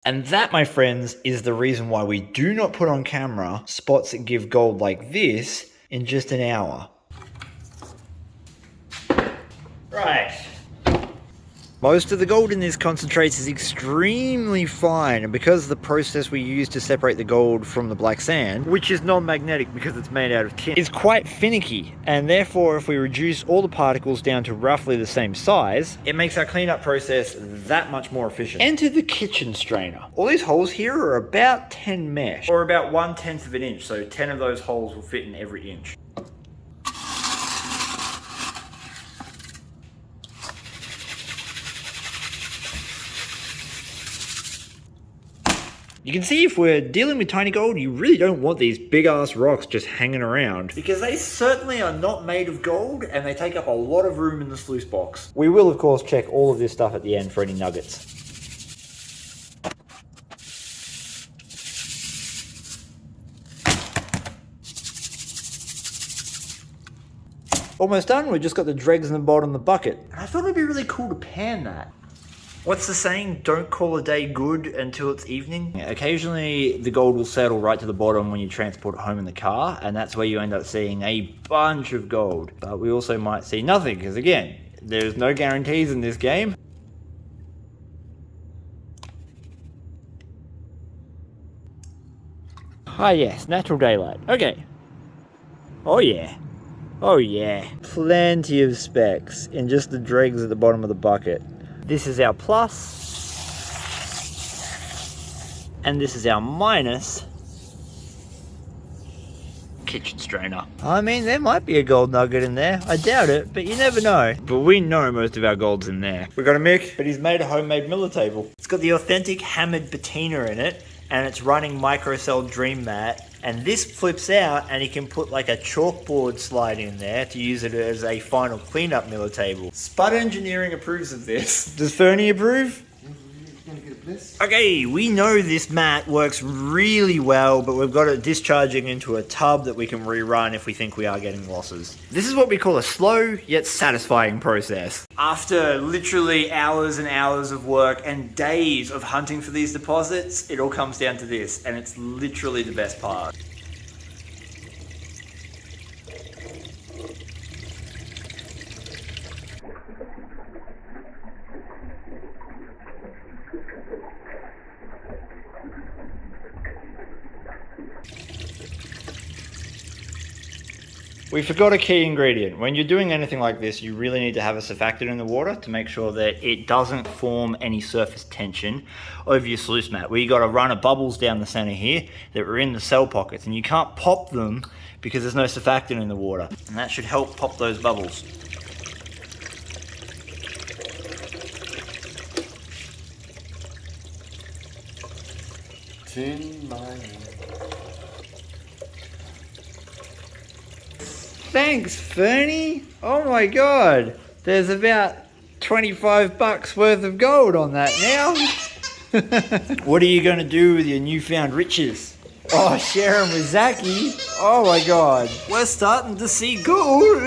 And that, my friends, is the reason why we do not put on camera spots that give gold like this in just an hour. Right. Most of the gold in this concentrate is extremely fine, and because of the process we use to separate the gold from the black sand, which is non-magnetic because it's made out of tin, is quite finicky, and therefore if we reduce all the particles down to roughly the same size, it makes our cleanup process that much more efficient. Enter the kitchen strainer. All these holes here are about 10 mesh, or about 1/10 of an inch, so 10 of those holes will fit in every inch. You can see if we're dealing with tiny gold, you really don't want these big ass rocks just hanging around, because they certainly are not made of gold and they take up a lot of room in the sluice box. We will of course check all of this stuff at the end for any nuggets. Almost done, we've just got the dregs in the bottom of the bucket. And I thought it'd be really cool to pan that. What's the saying? Don't call a day good until it's evening. Occasionally the gold will settle right to the bottom when you transport it home in the car, and that's where you end up seeing a bunch of gold. But we also might see nothing, because again, there's no guarantees in this game. Ah yes, natural daylight. Okay. Oh yeah. Oh yeah. Plenty of specks in just the dregs at the bottom of the bucket. This is our plus, and this is our minus kitchen strainer. I mean, there might be a gold nugget in there. I doubt it, but you never know. But we know most of our gold's in there. We got a Mick, but he's made a homemade Miller table. It's got the authentic hammered patina in it, and it's running microcell dream mat. And this flips out, and you can put like a chalkboard slide in there to use it as a final cleanup Miller table. Spud Engineering approves of this. Does Fernie approve? Okay, we know this mat works really well, but we've got it discharging into a tub that we can rerun if we think we are getting losses. This is what we call a slow yet satisfying process. After literally hours and hours of work and days of hunting for these deposits, it all comes down to this, and it's literally the best part. We forgot a key ingredient. When you're doing anything like this, you really need to have a surfactant in the water to make sure that it doesn't form any surface tension over your sluice mat. We got a run of bubbles down the center here that are in the cell pockets, and you can't pop them because there's no surfactant in the water. And that should help pop those bubbles. Tin mine. Thanks, Fernie. Oh my god. There's about 25 bucks worth of gold on that now. What are you going to do with your newfound riches? Oh, share them with Zaki. Oh my god. We're starting to see gold.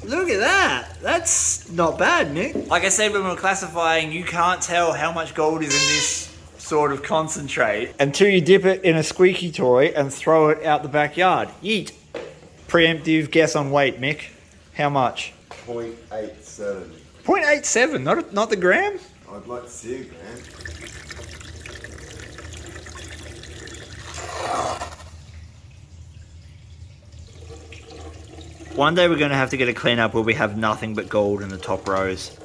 Look at that. That's not bad, Nick. Like I said when we were classifying, you can't tell how much gold is in this sort of concentrate until you dip it in a squeaky toy and throw it out the backyard. Yeet. Preemptive guess on weight, Mick. How much? 0.87. 0.87, not the gram? I'd like to see a gram. One day we're going to have to get a cleanup where we have nothing but gold in the top rows.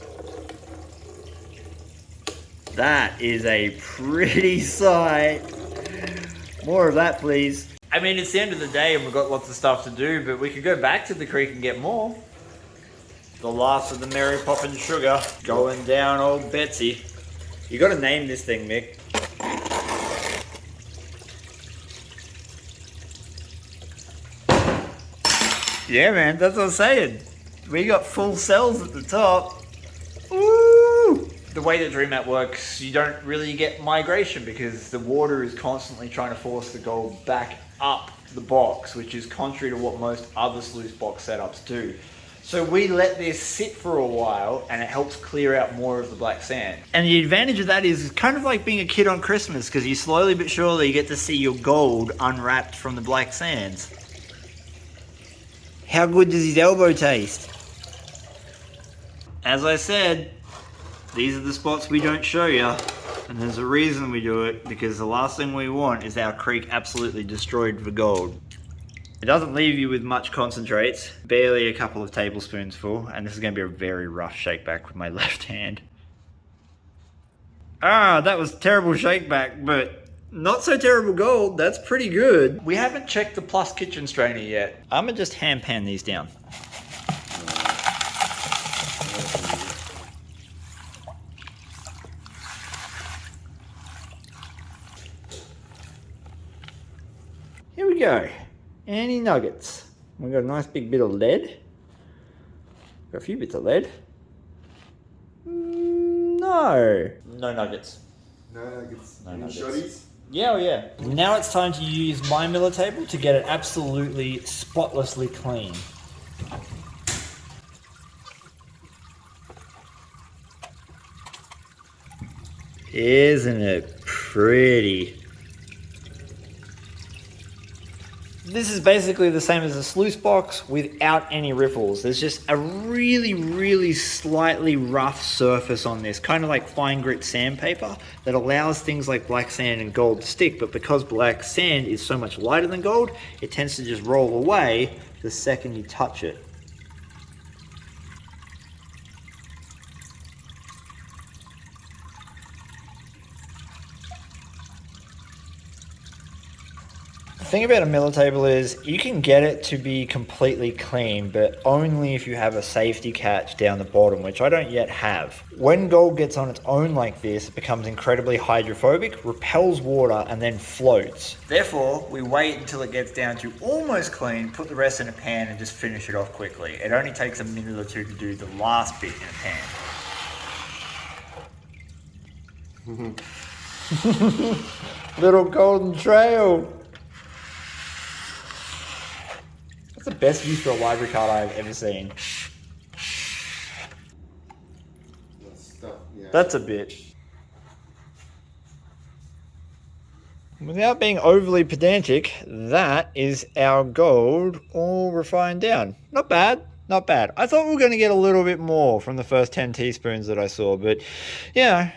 That is a pretty sight. More of that, please. I mean, it's the end of the day and we've got lots of stuff to do, but we could go back to the creek and get more. The last of the Mary Poppins sugar going down old Betsy. You got to name this thing, Mick. Yeah, man, that's what I'm saying. We got full cells at the top. Woo! The way that Dream Mat works, you don't really get migration because the water is constantly trying to force the gold back up the box, which is contrary to what most other sluice box setups do. So we let this sit for a while and it helps clear out more of the black sand. And the advantage of that is kind of like being a kid on Christmas, because you slowly but surely get to see your gold unwrapped from the black sands. How good does his elbow taste? As I said, these are the spots we don't show you. And there's a reason we do it, because the last thing we want is our creek absolutely destroyed for gold. It doesn't leave you with much concentrates, barely a couple of tablespoons full, and this is going to be a very rough shake back with my left hand. Ah, that was terrible shake back, but not so terrible gold. That's pretty good. We haven't checked the Plus Kitchen strainer yet. I'm going to just hand pan these down. Here we go. Any nuggets. We've got a nice big bit of lead. Got a few bits of lead. No. No nuggets. No nuggets. No Any nuggets. shotties? Yeah, oh yeah. Now it's time to use my miller table to get it absolutely spotlessly clean. Isn't it pretty? This is basically the same as a sluice box without any ripples. There's just a really, really slightly rough surface on this, kind of like fine grit sandpaper, that allows things like black sand and gold to stick. But because black sand is so much lighter than gold, it tends to just roll away the second you touch it. The thing about a miller table is you can get it to be completely clean, but only if you have a safety catch down the bottom, which I don't yet have. When gold gets on its own like this, it becomes incredibly hydrophobic, repels water, and then floats. Therefore, we wait until it gets down to almost clean, put the rest in a pan, and just finish it off quickly. It only takes a minute or two to do the last bit in a pan. Little golden trail. That's the best use for a library card I've ever seen. That's a bit. Without being overly pedantic, that is our gold all refined down. Not bad, not bad. I thought we were going to get a little bit more from the first 10 teaspoons that I saw, but yeah.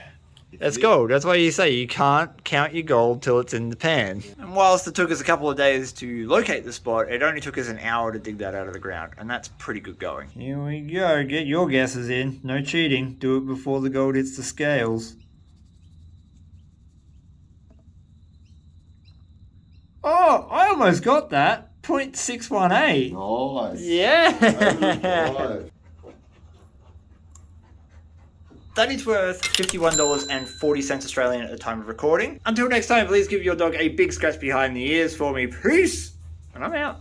That's gold. That's why you say you can't count your gold till it's in the pan. And whilst it took us a couple of days to locate the spot, it only took us an hour to dig that out of the ground. And that's pretty good going. Here we go. Get your guesses in. No cheating. Do it before the gold hits the scales. Oh, I almost got that. 0.618. Nice. Yeah. That is worth $51.40 Australian at the time of recording. Until next time, please give your dog a big scratch behind the ears for me. Peace! And I'm out.